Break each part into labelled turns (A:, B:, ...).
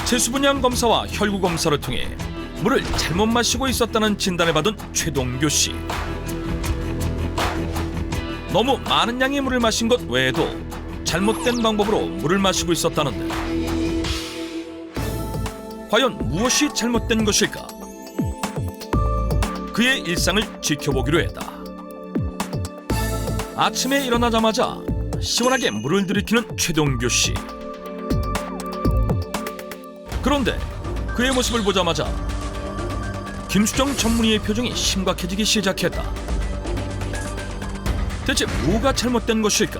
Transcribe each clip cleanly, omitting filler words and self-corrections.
A: 체수분양 검사와 혈구 검사를 통해 물을 잘못 마시고 있었다는 진단을 받은 최동규 씨. 너무 많은 양의 물을 마신 것 외에도 잘못된 방법으로 물을 마시고 있었다는데 과연 무엇이 잘못된 것일까? 그의 일상을 지켜보기로 했다. 아침에 일어나자마자 시원하게 물을 들이키는 최동규 씨. 그런데 그의 모습을 보자마자 김수정 전문의의 표정이 심각해지기 시작했다. 대체 뭐가 잘못된 것일까?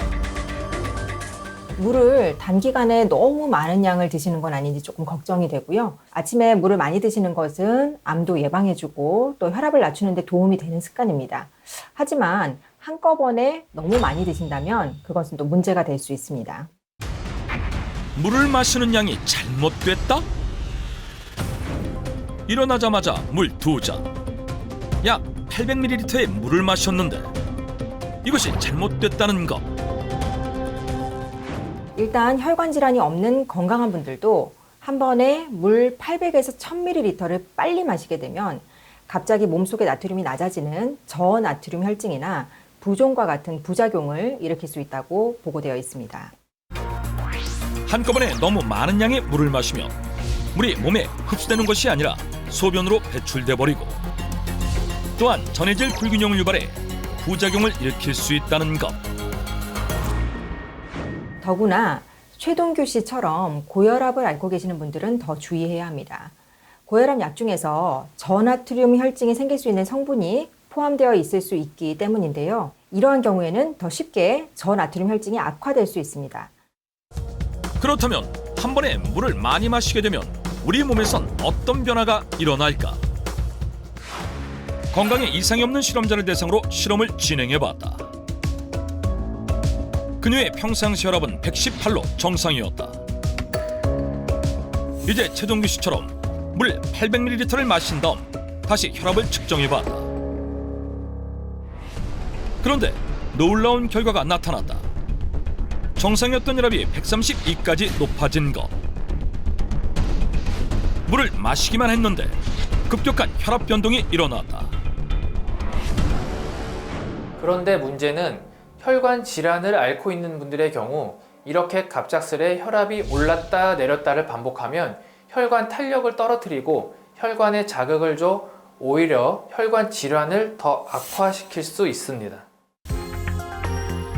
B: 물을 단기간에 너무 많은 양을 드시는 건 아닌지 조금 걱정이 되고요. 아침에 물을 많이 드시는 것은 암도 예방해주고 또 혈압을 낮추는 데 도움이 되는 습관입니다. 하지만 한꺼번에 너무 많이 드신다면 그것은 또 문제가 될 수 있습니다.
A: 물을 마시는 양이 잘못됐다? 일어나자마자 물 2잔, 약 800ml의 물을 마셨는데 이것이 잘못됐다는 것.
B: 일단 혈관 질환이 없는 건강한 분들도 한 번에 물 800에서 1000ml를 빨리 마시게 되면 갑자기 몸속의 나트륨이 낮아지는 저나트륨 혈증이나 부종과 같은 부작용을 일으킬 수 있다고 보고되어 있습니다.
A: 한꺼번에 너무 많은 양의 물을 마시면 물이 몸에 흡수되는 것이 아니라 소변으로 배출돼 버리고 또한 전해질 불균형을 유발해 부작용을 일으킬 수 있다는 것.
B: 더구나 최동규 씨처럼 고혈압을 앓고 계시는 분들은 더 주의해야 합니다. 고혈압 약 중에서 저나트륨 혈증이 생길 수 있는 성분이 포함되어 있을 수 있기 때문인데요. 이러한 경우에는 더 쉽게 저나트륨 혈증이 악화될 수 있습니다.
A: 그렇다면 한 번에 물을 많이 마시게 되면 우리 몸에선 어떤 변화가 일어날까? 건강에 이상이 없는 실험자를 대상으로 실험을 진행해봤다. 그녀의 평상시 혈압은 118로 정상이었다. 이제 최동규 씨처럼 물 800ml를 마신 다음 다시 혈압을 측정해봤다. 그런데 놀라운 결과가 나타났다. 정상이었던 혈압이 132까지 높아진 것. 물을 마시기만 했는데 급격한 혈압 변동이 일어났다.
C: 그런데 문제는 혈관 질환을 앓고 있는 분들의 경우 이렇게 갑작스레 혈압이 올랐다 내렸다를 반복하면 혈관 탄력을 떨어뜨리고 혈관에 자극을 줘 오히려 혈관 질환을 더 악화시킬 수 있습니다.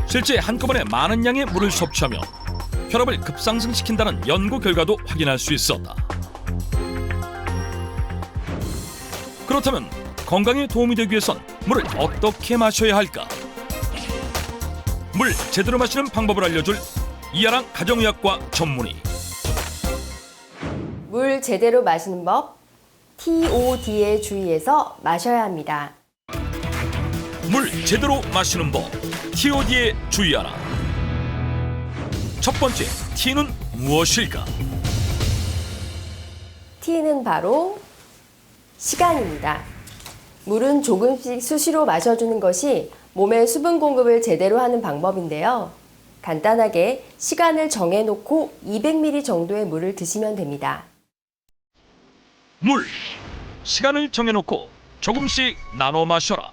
A: 실제 한꺼번에 많은 양의 물을 섭취하면 혈압을 급상승시킨다는 연구 결과도 확인할 수 있었다. 그렇다면 건강에 도움이 되기 위해선 물을 어떻게 마셔야 할까? 물 제대로 마시는 방법을 알려줄 이하랑 가정의학과 전문의.
D: 물 제대로 마시는 법, TOD에 주의해서 마셔야 합니다.
A: 물 제대로 마시는 법, TOD에 주의하라. 첫 번째, T는 무엇일까?
D: T는 바로 시간입니다. 물은 조금씩 수시로 마셔주는 것이 몸의 수분 공급을 제대로 하는 방법인데요. 간단하게 시간을 정해놓고 200ml 정도의 물을 드시면 됩니다.
A: 물, 시간을 정해놓고 조금씩 나눠 마셔라.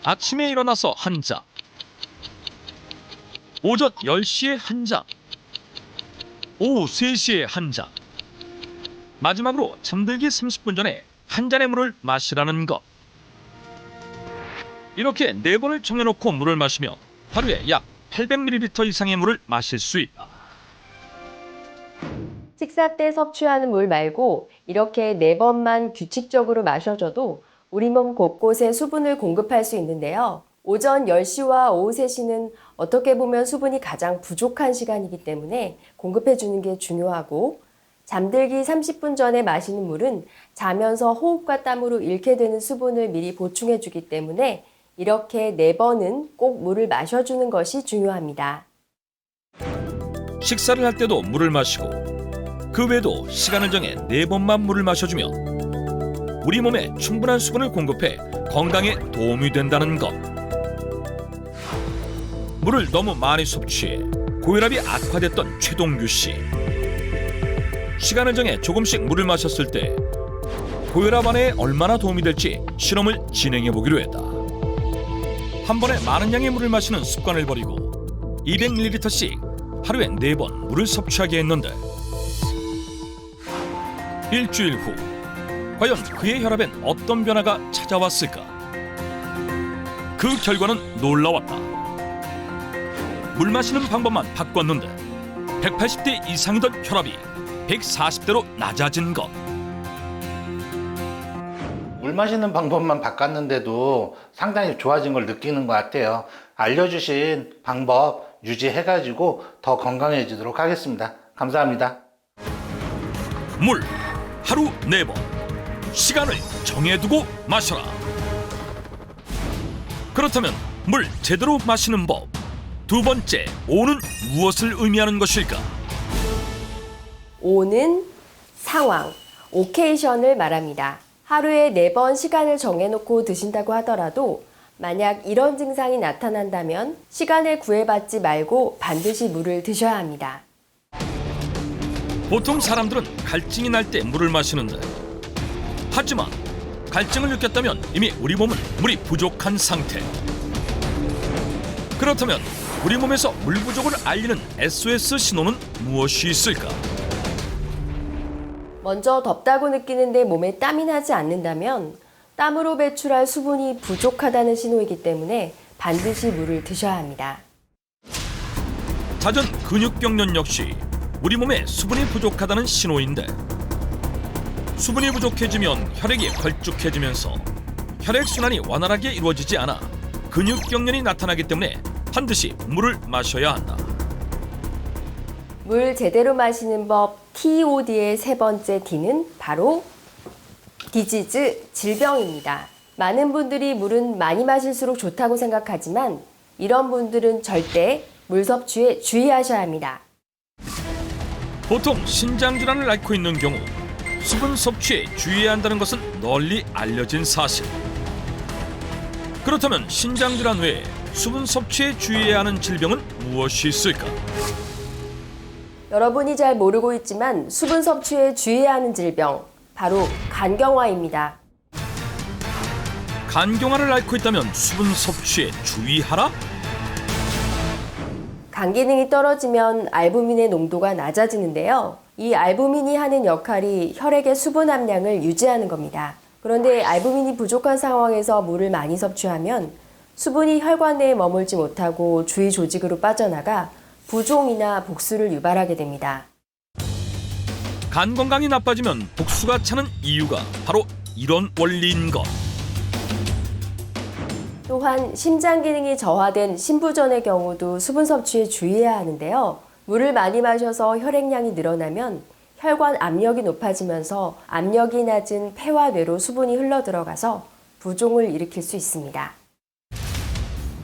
A: 아침에 일어나서 한 잔, 오전 10시에 한 잔, 오후 3시에 한 잔, 마지막으로 잠들기 30분 전에 한 잔의 물을 마시라는 것. 이렇게 4번을 정해놓고 물을 마시면 하루에 약 800ml 이상의 물을 마실 수 있다.
D: 식사 때 섭취하는 물 말고 이렇게 4번만 규칙적으로 마셔줘도 우리 몸 곳곳에 수분을 공급할 수 있는데요. 오전 10시와 오후 3시는 어떻게 보면 수분이 가장 부족한 시간이기 때문에 공급해주는 게 중요하고 잠들기 30분 전에 마시는 물은 자면서 호흡과 땀으로 잃게 되는 수분을 미리 보충해주기 때문에 이렇게 4번은 꼭 물을 마셔주는 것이 중요합니다.
A: 식사를 할 때도 물을 마시고 그 외에도 시간을 정해 4번만 물을 마셔주면 우리 몸에 충분한 수분을 공급해 건강에 도움이 된다는 것. 물을 너무 많이 섭취해 고혈압이 악화됐던 최동규 씨. 시간을 정해 조금씩 물을 마셨을 때 고혈압 완화에 얼마나 도움이 될지 실험을 진행해 보기로 했다. 한 번에 많은 양의 물을 마시는 습관을 버리고 200ml씩 하루에 4번 물을 섭취하게 했는데 일주일 후 과연 그의 혈압엔 어떤 변화가 찾아왔을까? 그 결과는 놀라웠다. 물 마시는 방법만 바꿨는데 180대 이상이던 혈압이 140대로 낮아진 것.
E: 물 마시는 방법만 바꿨는데도 상당히 좋아진 걸 느끼는 것 같아요. 알려주신 방법 유지해가지고 더 건강해지도록 하겠습니다. 감사합니다.
A: 물 하루 4번 시간을 정해두고 마셔라. 그렇다면 물 제대로 마시는 법 두 번째 오는 무엇을 의미하는 것일까?
D: 오는 상황, 오케이션을 말합니다. 하루에 4번 시간을 정해놓고 드신다고 하더라도 만약 이런 증상이 나타난다면 시간을 구애받지 말고 반드시 물을 드셔야 합니다.
A: 보통 사람들은 갈증이 날 때 물을 마시는데 하지만 갈증을 느꼈다면 이미 우리 몸은 물이 부족한 상태. 그렇다면 우리 몸에서 물 부족을 알리는 SOS 신호는 무엇이 있을까?
D: 먼저 덥다고 느끼는데 몸에 땀이 나지 않는다면 땀으로 배출할 수분이 부족하다는 신호이기 때문에 반드시 물을 드셔야 합니다.
A: 잦은 근육경련 역시 우리 몸에 수분이 부족하다는 신호인데 수분이 부족해지면 혈액이 걸쭉해지면서 혈액순환이 원활하게 이루어지지 않아 근육경련이 나타나기 때문에 반드시 물을 마셔야 한다.
D: 물 제대로 마시는 법 TOD의 세 번째 D는 바로 디지즈, 질병입니다. 많은 분들이 물은 많이 마실수록 좋다고 생각하지만 이런 분들은 절대 물 섭취에 주의하셔야 합니다.
A: 보통 신장질환을 앓고 있는 경우 수분 섭취에 주의해야 한다는 것은 널리 알려진 사실. 그렇다면 신장질환 외에 수분 섭취에 주의해야 하는 질병은 무엇이 있을까?
D: 여러분이 잘 모르고 있지만 수분 섭취에 주의해야 하는 질병, 바로 간경화입니다.
A: 간경화를 앓고 있다면 수분 섭취에 주의하라?
D: 간 기능이 떨어지면 알부민의 농도가 낮아지는데요. 이 알부민이 하는 역할이 혈액의 수분 함량을 유지하는 겁니다. 그런데 알부민이 부족한 상황에서 물을 많이 섭취하면 수분이 혈관 내에 머물지 못하고 주위 조직으로 빠져나가 부종이나 복수를 유발하게 됩니다.
A: 간 건강이 나빠지면 복수가 차는 이유가 바로 이런 원리인 것.
D: 또한 심장 기능이 저하된 심부전의 경우도 수분 섭취에 주의해야 하는데요. 물을 많이 마셔서 혈액량이 늘어나면 혈관 압력이 높아지면서 압력이 낮은 폐와 뇌로 수분이 흘러들어가서 부종을 일으킬 수 있습니다.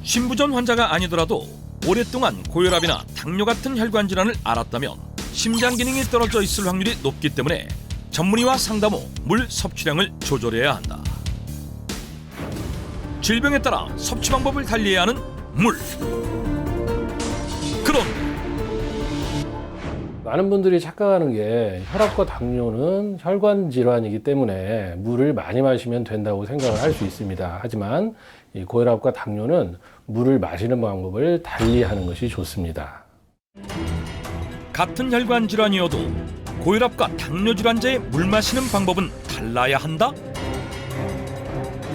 A: 심부전 환자가 아니더라도 오랫동안 고혈압이나 당뇨 같은 혈관 질환을 앓았다면 심장 기능이 떨어져 있을 확률이 높기 때문에 전문의와 상담 후 물 섭취량을 조절해야 한다. 질병에 따라 섭취 방법을 달리해야 하는 물. 그런데
F: 많은 분들이 착각하는 게 혈압과 당뇨는 혈관 질환이기 때문에 물을 많이 마시면 된다고 생각을 할 수 있습니다. 하지만 이 고혈압과 당뇨는 물을 마시는 방법을 달리하는 것이 좋습니다.
A: 같은 혈관 질환이어도 고혈압과 당뇨 질환자의 물 마시는 방법은 달라야 한다?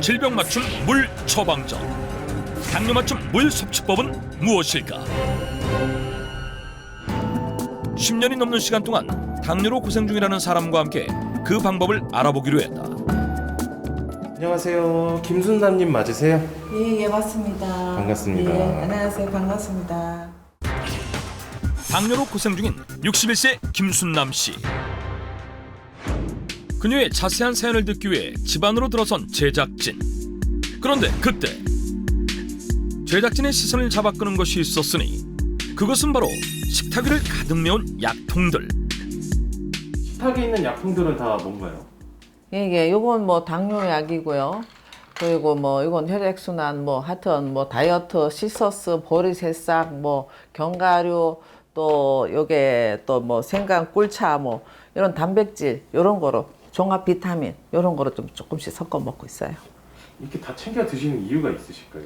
A: 질병 맞춤 물 처방전, 당뇨 맞춤 물 섭취법은 무엇일까? 10년이 넘는 시간 동안 당뇨로 고생 중이라는 사람과 함께 그 방법을 알아보기로 했다.
G: 안녕하세요. 김순남님 맞으세요?
H: 예, 맞습니다.
G: 반갑습니다.
H: 예, 안녕하세요. 반갑습니다.
A: 당뇨로 고생 중인 61세 김순남 씨. 그녀의 자세한 사연을 듣기 위해 집안으로 들어선 제작진. 그런데 그때 제작진의 시선을 잡아끄는 것이 있었으니 그것은 바로 식탁 위를 가득 메운 약통들.
G: 식탁에 있는 약품들은 다 뭔가요?
H: 예, 요건 뭐 당뇨약이고요. 그리고 뭐 이건 혈액순환, 뭐 하여튼 뭐 다이어트, 시서스, 보리새싹, 뭐 견과류, 또 또 요게 또 뭐 생강, 꿀차 뭐 이런 단백질 이런 거로 종합 비타민 이런 거로 좀 조금씩 섞어 먹고 있어요.
G: 이렇게 다 챙겨 드시는 이유가 있으실까요?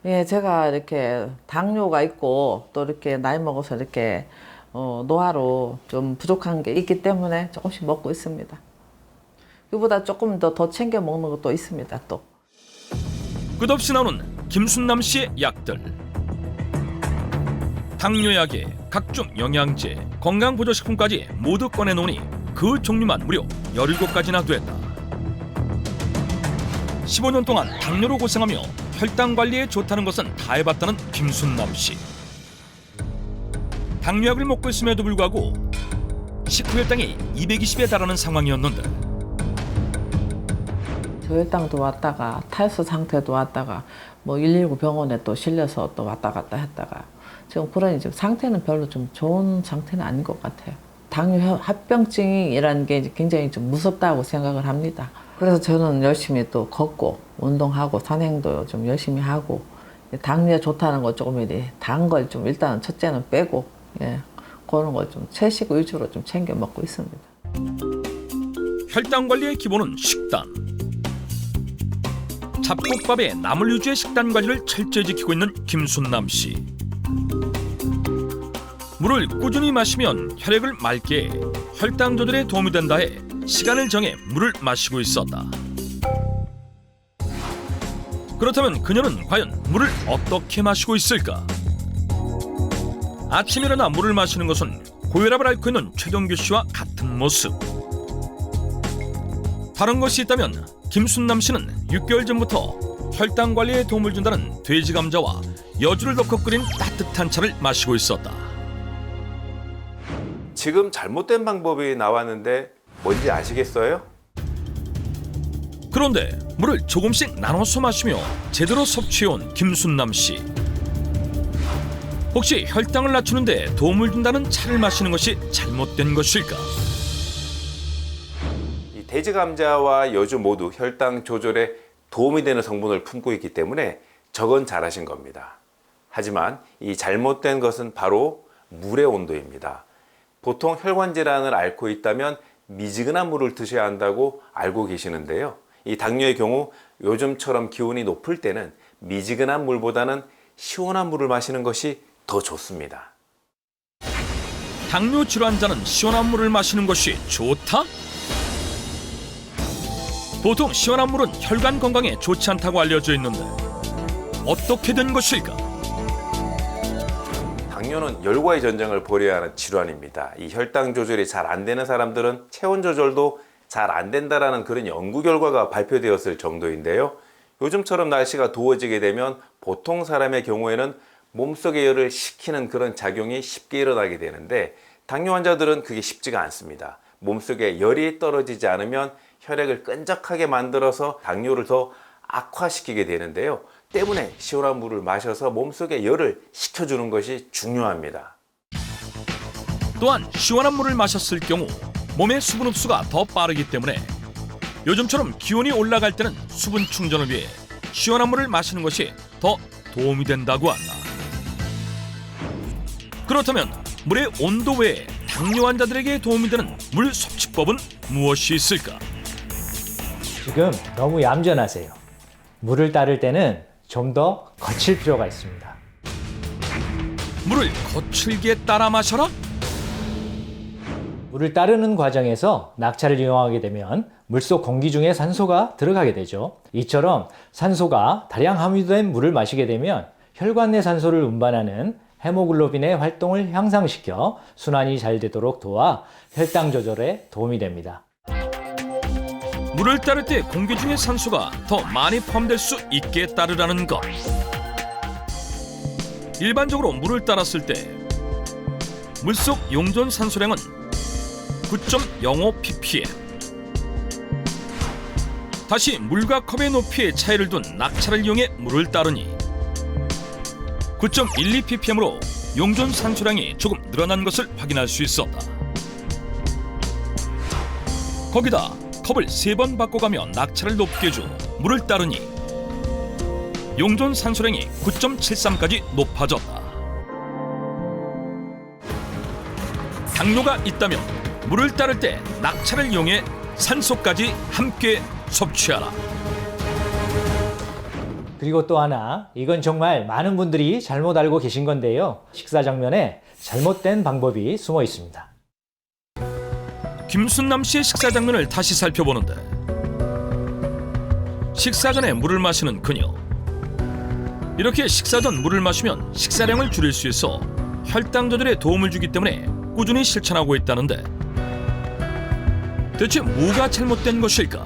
H: 예, 제가 이렇게 당뇨가 있고 또 이렇게 나이 먹어서 이렇게 노화로 좀 부족한 게 있기 때문에 조금씩 먹고 있습니다. 이보다 조금 더 챙겨 먹는 것도 있습니다, 또.
A: 끝없이 나오는 김순남 씨의 약들. 당뇨약에 각종 영양제, 건강보조식품까지 모두 꺼내놓으니 그 종류만 무려 17가지나 됐다. 15년 동안 당뇨로 고생하며 혈당 관리에 좋다는 것은 다 해봤다는 김순남 씨. 당뇨약을 먹고 있음에도 불구하고 식후 혈당이 220에 달하는 상황이었는데
H: 저혈당도 왔다가 탈수 상태도 왔다가 뭐 119 병원에 또 실려서 또 왔다 갔다 했다가 지금 그러니 지금 상태는 별로 좀 좋은 상태는 아닌 것 같아요. 당뇨 합병증이라는 게 굉장히 좀 무섭다고 생각을 합니다. 그래서 저는 열심히 또 걷고 운동하고 산행도 좀 열심히 하고 당뇨에 좋다는 거 조금 이렇게 단 걸 좀 일단은 첫째는 빼고 그런 걸 좀 채식 위주로 좀 챙겨 먹고 있습니다.
A: 혈당 관리의 기본은 식단. 잡곡밥에 나물 위주의 식단 관리를 철저히 지키고 있는 김순남 씨. 물을 꾸준히 마시면 혈액을 맑게 해 혈당 조절에 도움이 된다 해 시간을 정해 물을 마시고 있었다. 그렇다면 그녀는 과연 물을 어떻게 마시고 있을까? 아침 일어나 물을 마시는 것은 고혈압을 앓고 있는 최동규 씨와 같은 모습. 다른 것이 있다면 김순남 씨는 6개월 전부터 혈당 관리에 도움을 준다는 돼지 감자와 여주를 넣고 끓인 따뜻한 차를 마시고 있었다.
I: 지금 잘못된 방법이 나왔는데 뭔지 아시겠어요?
A: 그런데 물을 조금씩 나눠서 마시며 제대로 섭취해온 김순남 씨. 혹시 혈당을 낮추는데 도움을 준다는 차를 마시는 것이 잘못된 것일까?
I: 이 돼지 감자와 여주 모두 혈당 조절에 도움이 되는 성분을 품고 있기 때문에 저건 잘하신 겁니다. 하지만 이 잘못된 것은 바로 물의 온도입니다. 보통 혈관 질환을 앓고 있다면 미지근한 물을 드셔야 한다고 알고 계시는데요. 이 당뇨의 경우 요즘처럼 기온이 높을 때는 미지근한 물보다는 시원한 물을 마시는 것이 더 좋습니다.
A: 당뇨 질환자는 시원한 물을 마시는 것이 좋다? 보통 시원한 물은 혈관 건강에 좋지 않다고 알려져 있는데 어떻게 된 것일까?
I: 당뇨는 열과의 전쟁을 벌여야 하는 질환입니다. 이 혈당 조절이 잘 안 되는 사람들은 체온 조절도 잘 안 된다라는 그런 연구 결과가 발표되었을 정도인데요. 요즘처럼 날씨가 더워지게 되면 보통 사람의 경우에는 몸속의 열을 식히는 그런 작용이 쉽게 일어나게 되는데 당뇨 환자들은 그게 쉽지가 않습니다. 몸속에 열이 떨어지지 않으면 혈액을 끈적하게 만들어서 당뇨를 더 악화시키게 되는데요. 때문에 시원한 물을 마셔서 몸속에 열을 식혀주는 것이 중요합니다.
A: 또한 시원한 물을 마셨을 경우 몸의 수분 흡수가 더 빠르기 때문에 요즘처럼 기온이 올라갈 때는 수분 충전을 위해 시원한 물을 마시는 것이 더 도움이 된다고 한다. 그렇다면 물의 온도 외에 당뇨 환자들에게 도움이 되는 물 섭취법은 무엇이 있을까?
J: 지금 너무 얌전하세요. 물을 따를 때는 좀 더 거칠 필요가 있습니다.
A: 물을 거칠게 따라 마셔라?
J: 물을 따르는 과정에서 낙차를 이용하게 되면 물속 공기 중에 산소가 들어가게 되죠. 이처럼 산소가 다량 함유된 물을 마시게 되면 혈관 내 산소를 운반하는 헤모글로빈의 활동을 향상시켜 순환이 잘 되도록 도와 혈당 조절에 도움이 됩니다.
A: 물을 따를 때 공기 중에 산소가 더 많이 포함될 수 있게 따르라는 것. 일반적으로 물을 따랐을 때 물속 용존 산소량은 9.05 ppm. 다시 물과 컵의 높이에 차이를 둔 낙차를 이용해 물을 따르니 9.12 ppm으로 용존 산소량이 조금 늘어난 것을 확인할 수 있었다. 거기다 컵을 3번 바꿔가며 낙차를 높게 줘 물을 따르니 용존 산소량이 9.73까지 높아졌다. 당뇨가 있다면 물을 따를 때 낙차를 이용해 산소까지 함께 섭취하라.
J: 그리고 또 하나, 이건 정말 많은 분들이 잘못 알고 계신 건데요. 식사 장면에 잘못된 방법이 숨어 있습니다.
A: 김순남 씨의 식사 장면을 다시 살펴보는데 식사 전에 물을 마시는 그녀. 이렇게 식사 전 물을 마시면 식사량을 줄일 수 있어 혈당 조절에 도움을 주기 때문에 꾸준히 실천하고 있다는데 대체 뭐가 잘못된 것일까?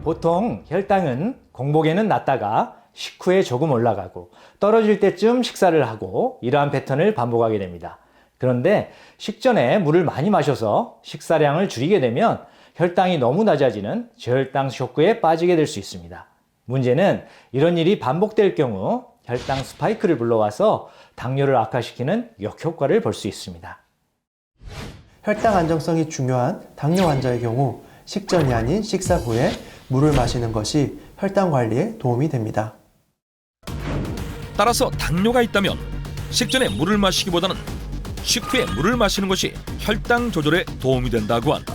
J: 보통 혈당은 공복에는 낮다가 식후에 조금 올라가고 떨어질 때쯤 식사를 하고 이러한 패턴을 반복하게 됩니다. 그런데 식전에 물을 많이 마셔서 식사량을 줄이게 되면 혈당이 너무 낮아지는 저혈당 쇼크에 빠지게 될 수 있습니다. 문제는 이런 일이 반복될 경우 혈당 스파이크를 불러와서 당뇨를 악화시키는 역효과를 볼 수 있습니다.
K: 혈당 안정성이 중요한 당뇨 환자의 경우 식전이 아닌 식사 후에 물을 마시는 것이 혈당 관리에 도움이 됩니다.
A: 따라서 당뇨가 있다면 식전에 물을 마시기보다는 식후에 물을 마시는 것이 혈당 조절에 도움이 된다고 한다.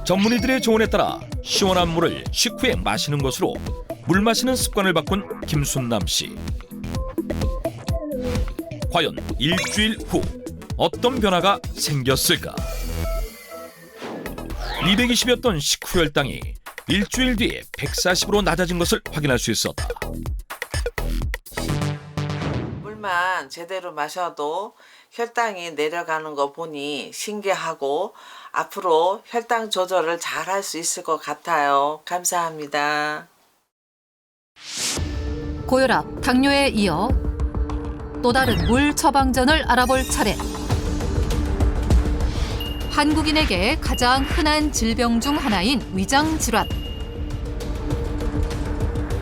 A: 전문의들의 조언에 따라 시원한 물을 식후에 마시는 것으로 물 마시는 습관을 바꾼 김순남 씨. 과연 일주일 후 어떤 변화가 생겼을까? 220이었던 식후 혈당이 일주일 뒤에 140으로 낮아진 것을 확인할 수 있었다.
L: 물만 제대로 마셔도 혈당이 내려가는 거 보니 신기하고 앞으로 혈당 조절을 잘 할 수 있을 것 같아요. 감사합니다.
M: 고혈압, 당뇨에 이어 또 다른 물 처방전을 알아볼 차례. 한국인에게 가장 흔한 질병 중 하나인 위장 질환.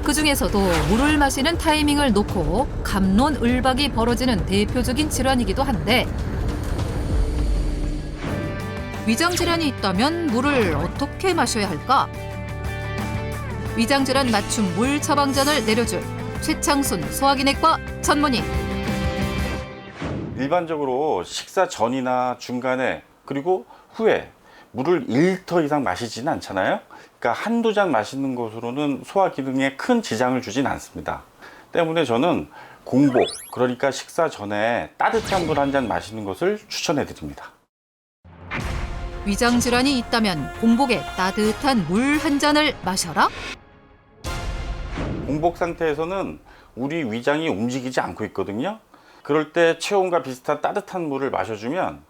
M: 그중에서도 물을 마시는 타이밍을 놓고 갑론을박이 벌어지는 대표적인 질환이기도 한데 위장 질환이 있다면 물을 어떻게 마셔야 할까? 위장 질환 맞춤 물 처방전을 내려줄 최창순 소화기내과 전문의.
N: 일반적으로 식사 전이나 중간에 그리고 후에 물을 1리터 이상 마시지는 않잖아요. 그러니까 한두 잔 마시는 것으로는 소화 기능에 큰 지장을 주진 않습니다. 때문에 저는 공복, 그러니까 식사 전에 따뜻한 물 한 잔 마시는 것을 추천해 드립니다.
M: 위장 질환이 있다면 공복에 따뜻한 물 한 잔을 마셔라?
N: 공복 상태에서는 우리 위장이 움직이지 않고 있거든요. 그럴 때 체온과 비슷한 따뜻한 물을 마셔주면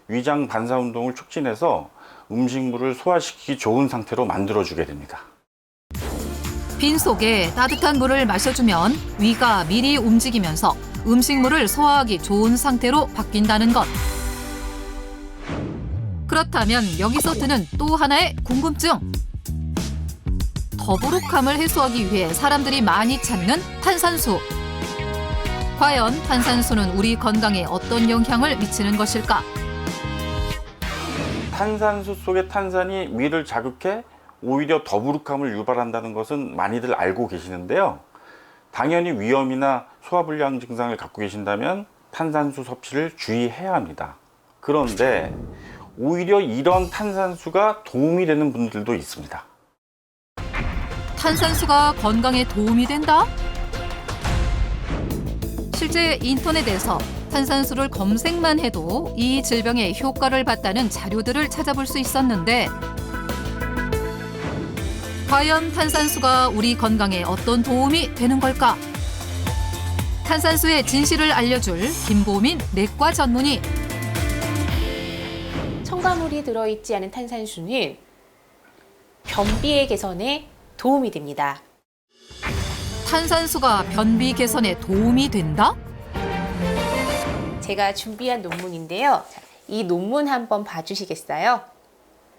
N: 위장 반사 운동을 촉진해서 음식물을 소화시키기 좋은 상태로 만들어주게 됩니다.
M: 빈속에 따뜻한 물을 마셔주면 위가 미리 움직이면서 음식물을 소화하기 좋은 상태로 바뀐다는 것. 그렇다면 여기서 드는 또 하나의 궁금증. 더부룩함을 해소하기 위해 사람들이 많이 찾는 탄산수. 과연 탄산수는 우리 건강에 어떤 영향을 미치는 것일까?
N: 탄산수 속의 탄산이 위를 자극해 오히려 더부룩함을 유발한다는 것은 많이들 알고 계시는데요. 당연히 위염이나 소화불량 증상을 갖고 계신다면 탄산수 섭취를 주의해야 합니다. 그런데 오히려 이런 탄산수가 도움이 되는 분들도 있습니다.
M: 탄산수가 건강에 도움이 된다? 실제 인터넷에서 탄산수를 검색만 해도 이 질병에 효과를 봤다는 자료들을 찾아볼 수 있었는데 과연 탄산수가 우리 건강에 어떤 도움이 되는 걸까? 탄산수의 진실을 알려줄 김보민 내과 전문의.
O: 첨가물이 들어있지 않은 탄산수는 변비의 개선에 도움이 됩니다.
M: 탄산수가 변비 개선에 도움이 된다?
O: 제가 준비한 논문인데요. 이 논문 한번 봐주시겠어요?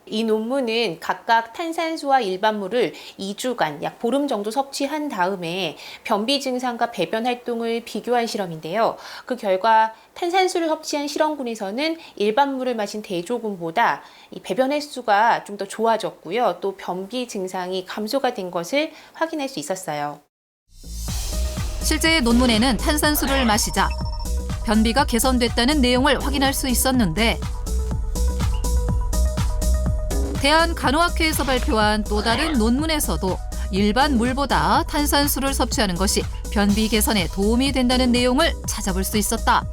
O: 이 논문은 각각 탄산수와 일반 물을 2주간 약 보름 정도 섭취한 다음에 변비 증상과 배변 활동을 비교한 실험인데요. 그 결과 탄산수를 섭취한 실험군에서는 일반 물을 마신 대조군보다 이 배변 횟수가 좀 더 좋아졌고요. 또 변비 증상이 감소가 된 것을 확인할 수 있었어요.
M: 실제 논문에는 탄산수를 마시자 변비가 개선됐다는 내용을 확인할 수 있었는데 대한간호학회에서 발표한 또 다른 논문에서도 일반 물보다 탄산수를 섭취하는 것이 변비 개선에 도움이 된다는 내용을 찾아볼 수 있었다.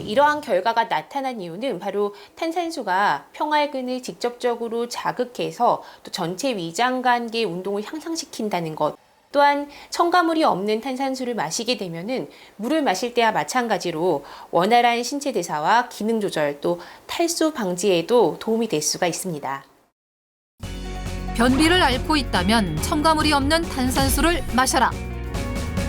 O: 이러한 결과가 나타난 이유는 바로 탄산수가 평활근을 직접적으로 자극해서 또 전체 위장관계 운동을 향상시킨다는 것. 또한 첨가물이 없는 탄산수를 마시게 되면은 물을 마실 때와 마찬가지로 원활한 신체 대사와 기능 조절 또 탈수 방지에도 도움이 될 수가 있습니다.
M: 변비를 앓고 있다면 첨가물이 없는 탄산수를 마셔라.